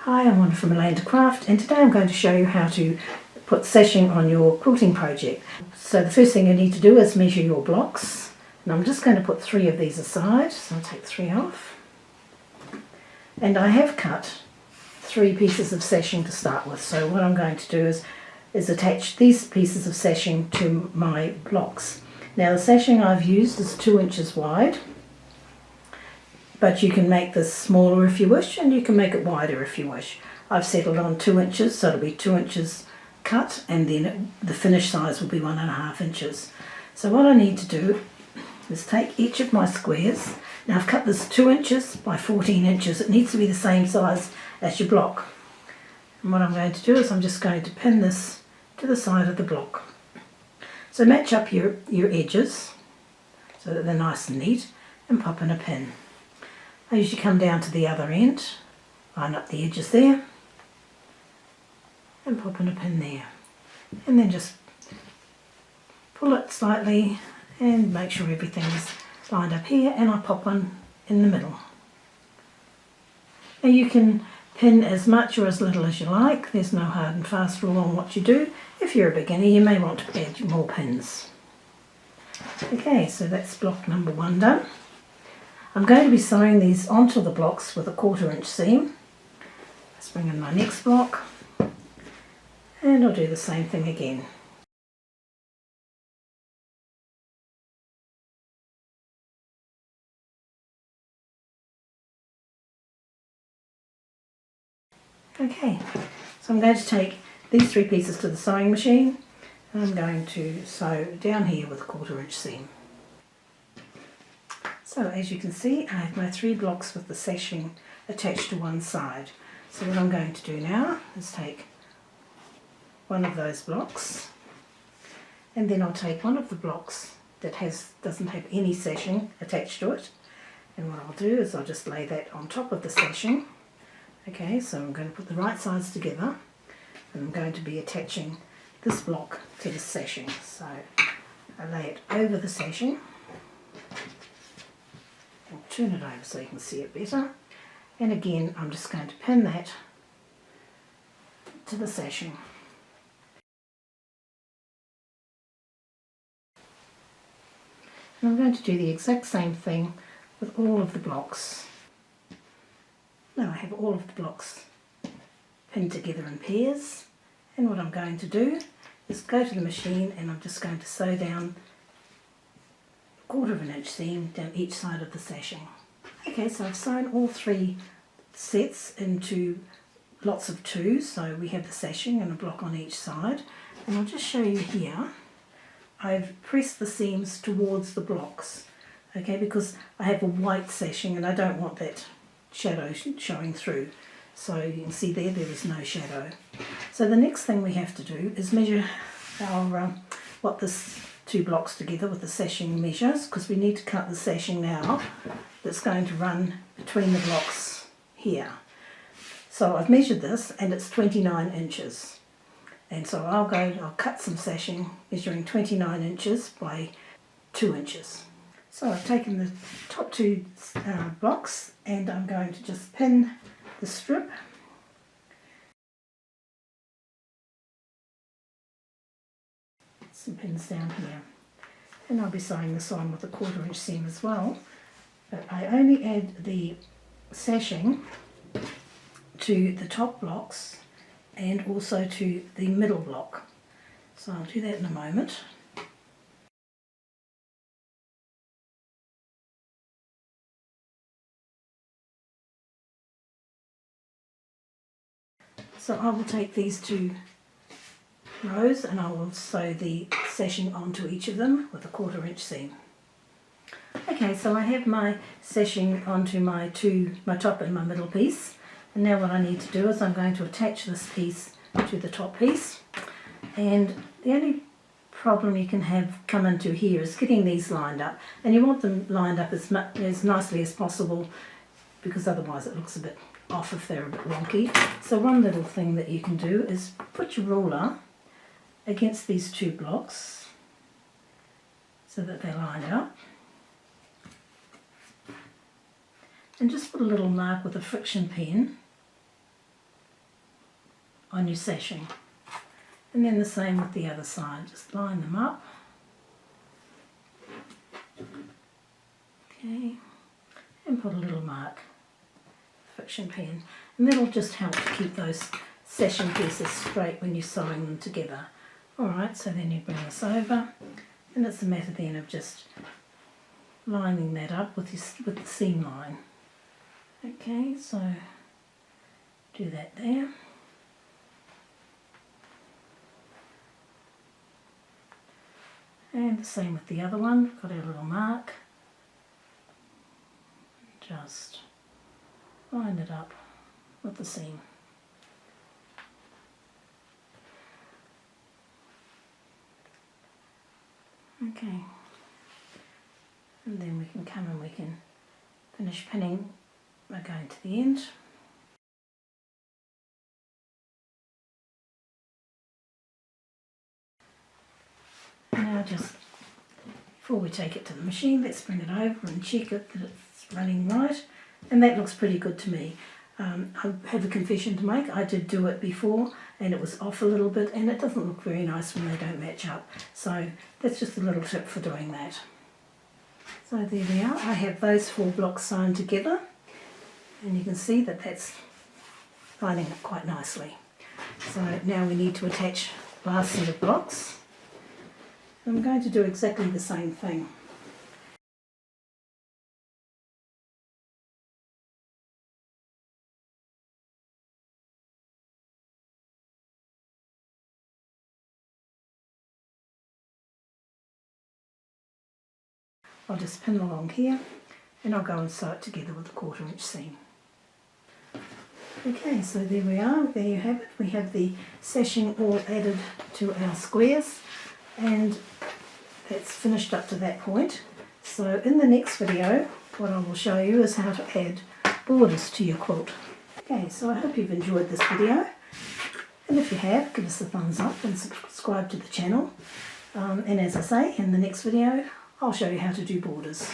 Hi, I'm Wanda from Alanda Craft, and today I'm going to show you how to put sashing on your quilting project. So the first thing you need to do is measure your blocks, and I'm just going to put 3 of these aside, so I'll take 3 off. And I have cut 3 pieces of sashing to start with, so what I'm going to do is attach these pieces of sashing to my blocks. Now the sashing I've used is 2 inches wide, but you can make this smaller if you wish, and you can make it wider if you wish. I've settled on 2 inches, so it'll be 2 inches cut, and then the finished size will be 1.5 inches. So what I need to do is take each of my squares. Now I've cut this 2 inches by 14 inches. It needs to be the same size as your block. And what I'm going to do is I'm just going to pin this to the side of the block. So match up your edges so that they're nice and neat, and pop in a pin. I usually come down to the other end, line up the edges there, and pop in a pin there. And then just pull it slightly and make sure everything is lined up here, and I pop one in the middle. Now you can pin as much or as little as you like. There's no hard and fast rule on what you do. If you're a beginner, you may want to add more pins. Okay, so that's block number 1 done. I'm going to be sewing these onto the blocks with a 1/4 inch seam. Let's bring in my next block, and I'll do the same thing again. Okay, so I'm going to take these 3 pieces to the sewing machine, and I'm going to sew down here with a 1/4 inch seam. So as you can see, I have my 3 blocks with the sashing attached to one side. So what I'm going to do now is take one of those blocks, and then I'll take one of the blocks that doesn't have any sashing attached to it, and what I'll do is I'll just lay that on top of the sashing. Okay, so I'm going to put the right sides together, and I'm going to be attaching this block to the sashing. So I lay it over the sashing. I'll turn it over so you can see it better, and again I'm just going to pin that to the sashing. And I'm going to do the exact same thing with all of the blocks. Now I have all of the blocks pinned together in pairs, and what I'm going to do is go to the machine, and I'm just going to sew down 1/4 inch seam down each side of the sashing. Okay, so I've sewn all 3 sets into lots of 2s, so we have the sashing and a block on each side, and I'll just show you here. I've pressed the seams towards the blocks, okay, because I have a white sashing and I don't want that shadow showing through. So you can see there is no shadow. So the next thing we have to do is measure our what this 2 blocks together with the sashing measures, because we need to cut the sashing now that's going to run between the blocks here. So I've measured this, and it's 29 inches. And so I'll cut some sashing measuring 29 inches by 2 inches. So I've taken the top 2 blocks, and I'm going to just pin the strip. Some pins down here, and I'll be sewing this on with a 1/4 inch seam as well, but I only add the sashing to the top blocks and also to the middle block, so I'll do that in a moment. So I will take these 2 rows, and I will sew the sashing onto each of them with a 1/4 inch seam. Okay, so I have my sashing onto my top and my middle piece, and now what I need to do is I'm going to attach this piece to the top piece, and the only problem you can have come into here is getting these lined up, and you want them lined up as nicely as possible, because otherwise it looks a bit off if they're a bit wonky. So one little thing that you can do is put your ruler against these 2 blocks so that they're lined up, and just put a little mark with a friction pen on your sashing. And then the same with the other side, just line them up. Okay, and put a little mark, friction pen, and that'll just help to keep those sashing pieces straight when you're sewing them together. Alright, so then you bring this over, and it's a matter then of just lining that up with the seam line. Okay, so do that there. And the same with the other one, got our little mark. Just line it up with the seam. Okay, and then we can come and we can finish pinning by going to the end. Now just before we take it to the machine, let's bring it over and check it that it's running right, and that looks pretty good to me. I have a confession to make. I did do it before and it was off a little bit, and it doesn't look very nice when they don't match up. So that's just a little tip for doing that. So there we are. I have those 4 blocks sewn together, and you can see that that's lining up quite nicely. So now we need to attach the last set of blocks. I'm going to do exactly the same thing. I'll just pin along here, and I'll go and sew it together with a 1/4 inch seam. Okay, so there we are, there you have it. We have the sashing all added to our squares, and that's finished up to that point. So in the next video, what I will show you is how to add borders to your quilt. Okay, so I hope you've enjoyed this video, and if you have, give us a thumbs up and subscribe to the channel. And as I say, in the next video, I'll show you how to do borders.